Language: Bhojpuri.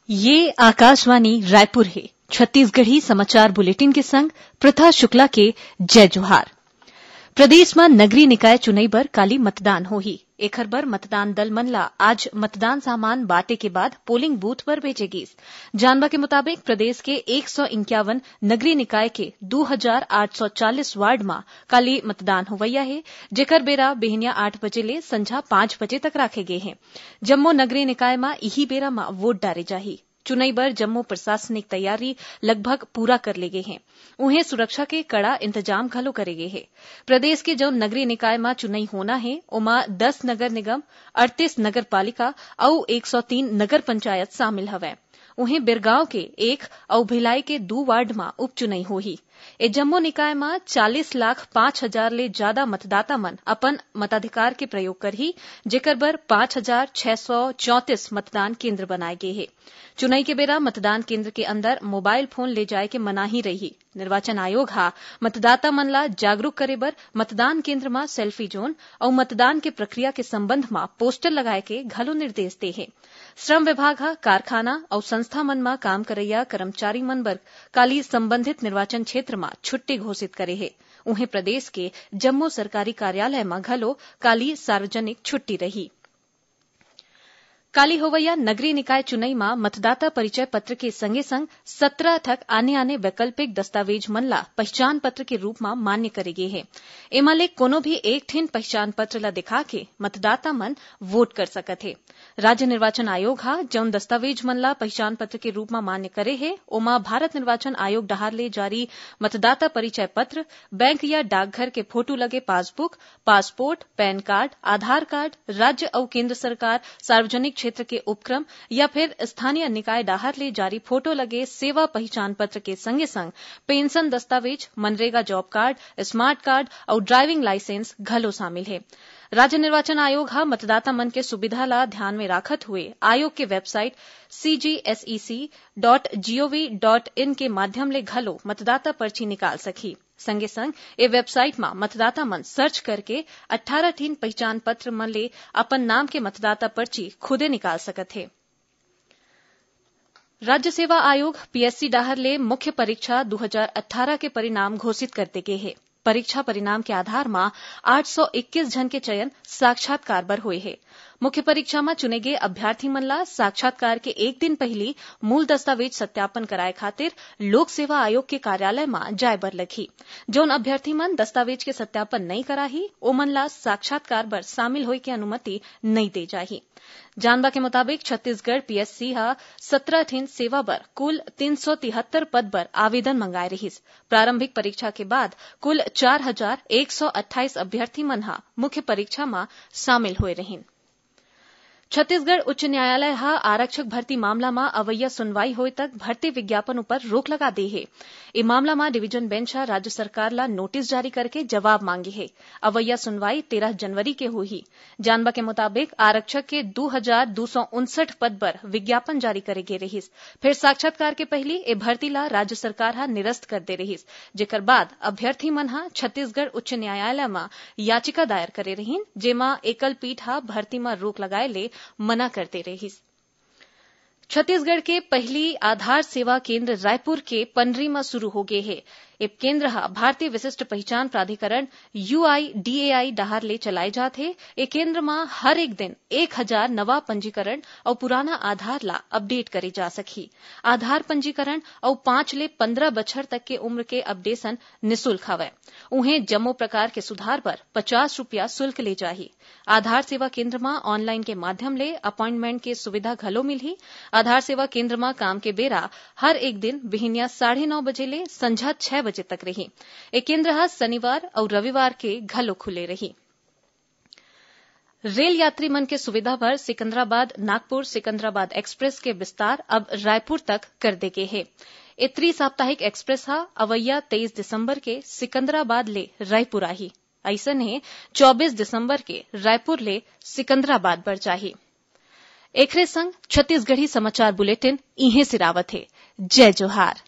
ये आकाशवाणी रायपुर है। छत्तीसगढ़ी समाचार बुलेटिन के संग प्रथा शुक्ला के जय जोहार। प्रदेश में नगरीय निकाय चुनाई बर काली मतदान होही। एखर बर मतदान दल मन ला आज मतदान सामान बांटे के बाद पोलिंग बूथ पर भेजे गिस। जानवा के मुताबिक प्रदेश के 151 नगरीय निकाय के 2840 वार्ड में काली मतदान होवैया है, जेकर बेरा बिहनिया 8 बजे ले संझा 5 बजे तक राखे गए हैं। जम्मो नगरीय निकाय में इही बेरा में वोट डारे जाही। चुनाई बर जम्मो प्रशासनिक तैयारी लगभग पूरा कर ले गए हैं। उन्हें सुरक्षा के कड़ा इंतजाम घलो करे गए हैं। प्रदेश के जो नगरीय निकाय में चुनाई होना है ओमा 10 नगर निगम, 38 नगर पालिका और 103 नगर पंचायत शामिल हवै। उन्हें बिरगांव के 1 और भिलाई के 2 वार्ड में उपचुनाई होही। ए जम्मो निकाय में 40,05,000 ले ज्यादा मतदाता मन अपन मताधिकार के प्रयोग करही, जेकर बर 5,634 मतदान केंद्र बनाए गए हैं। चुनाई के बेरा मतदान केंद्र के अंदर मोबाइल फोन ले जाए के मनाही रही। निर्वाचन आयोग हा मतदाता मन ला जागरूक करे बर मतदान केंद्र में सेल्फी जोन और मतदान के प्रक्रिया के संबंध में पोस्टर लगाए के घलो निर्देश दे है। श्रम विभाग हा कारखाना और संस्था मन में काम करैया कर्मचारी मन बर काली संबंधित निर्वाचन क्षेत्र में छुट्टी घोषित करे है। उन्हें प्रदेश के जम्मो सरकारी कार्यालय में घलो काली सार्वजनिक छुट्टी रही। काली होवैया नगरीय निकाय चुनाई में मतदाता परिचय पत्र के संगे संग 17 ठक आने वैकल्पिक दस्तावेज मन ला पहचान पत्र के रूप में मान्य करे गए हैं। एमा ले कोनो भी एक ठिन पहचान पत्र ला दिखा के मतदाता मन वोट कर सकत है। राज्य निर्वाचन आयोग हा जौन दस्तावेज मन ला पहचान पत्र के रूप में मान्य करे है ओमा भारत निर्वाचन आयोग डहार ले जारी मतदाता परिचय पत्र, बैंक या डाकघर के फोटो लगे पासबुक, पासपोर्ट, पैन कार्ड, आधार कार्ड, राज्य और केंद्र सरकार सार्वजनिक क्षेत्र के उपक्रम या फिर स्थानीय निकाय डाहर ले जारी फोटो लगे सेवा पहचान पत्र के संगे संग पेंशन दस्तावेज, MNREGA job card, smart card और ड्राइविंग लाइसेंस घलो शामिल है। राज्य निर्वाचन आयोग हा मतदाता मन के सुविधा ला ध्यान में राखत हुए आयोग के वेबसाइट cgsec.gov.in के माध्यम ले घलो मतदाता पर्ची निकाल सकी। संगे संग ए वेबसाइट में मतदाता मन सर्च करके 18 ठिन पहचान पत्र मन ले अपन नाम के मतदाता पर्ची खुदे निकाल सकत है। राज्य सेवा आयोग पीएससी डाहर ले मुख्य परीक्षा 2018 के परिणाम घोषित करते गए हैं। परीक्षा परिणाम के आधार में 821 जन के चयन साक्षात्कार बर हुए है। मुख्य परीक्षा में चुने गए अभ्यर्थी मन ला साक्षात्कार के एक दिन पहले मूल दस्तावेज सत्यापन कराए खातिर लोक सेवा आयोग के कार्यालय में जाए बर लगी। जोन अभ्यर्थी मन दस्तावेज के सत्यापन नहीं कराही ओमन ला साक्षात्कार बर शामिल होए के अनुमति नहीं दे जाही। जानवा के मुताबिक छत्तीसगढ़ पीएससी हा 17 ठिन सेवा बर कुल 373 पद बर आवेदन मंगाए रहिस। प्रारंभिक परीक्षा के बाद कुल 4,128 अभ्यर्थी मन हा मुख्य परीक्षा में शामिल हुए रहिन। छत्तीसगढ़ उच्च न्यायालय हा आरक्षक भर्ती मामला में अवैया सुनवाई होए तक भर्ती विज्ञापन पर रोक लगा दी है। ए मामला में डिवीजन बेंच हा राज्य सरकार ला नोटिस जारी करके जवाब मांगी है। अवैया सुनवाई 13 जनवरी के हुई। जानवा के मुताबिक आरक्षक के 2,259 पद पर विज्ञापन जारी करे गे रहिस। फिर साक्षात्कार के पहले ए भर्ती ला राज्य सरकार हा निरस्त कर दे रहिस, जेकर बाद अभ्यर्थी मन हा छत्तीसगढ़ उच्च न्यायालय में याचिका दायर करे रहिन, जेमा एकल पीठ हा भर्ती में रोक लगाए ले मना करते रही। छत्तीसगढ़ के पहली आधार सेवा केंद्र रायपुर के पनरी में शुरू हो गए है। ए केंद्र हा भारतीय विशिष्ट पहचान प्राधिकरण UIDAI डहार ले चलाए जात है। ए केंद्र में हर एक दिन 1000 नवा पंजीकरण और पुराना आधार ला अपडेट करे जा सकी। आधार पंजीकरण और 5 ले 15 बछर तक के उम्र के अपडेशन निःशुल्क हवै। उन्हें जम्मो प्रकार के सुधार पर 50 रुपया शुल्क ले जाही। आधार सेवा केंद्र में ऑनलाइन के माध्यम ले अपॉइंटमेंट के सुविधा घलो मिलही। आधार सेवा केंद्र में काम के बेरा हर एक दिन बिहनिया 9:30 बजे ले संझा 6 बजे तक रही। ए केंद्र हा शनिवार और रविवार के घलो खुले रही। रेल यात्री मन के सुविधा पर सिकंदराबाद नागपुर सिकंदराबाद एक्सप्रेस के विस्तार अब रायपुर तक कर दे गए है। ए त्रि-साप्ताहिक एक्सप्रेस हा अवैया 23 दिसंबर के सिकंदराबाद ले रायपुर आही। ऐसन है 24 दिसंबर के रायपुर ले सिकंदराबाद बर जाही। एकरे संग छत्तीसगढ़ी समाचार बुलेटिन इहे सिरावत है। जय जोहार।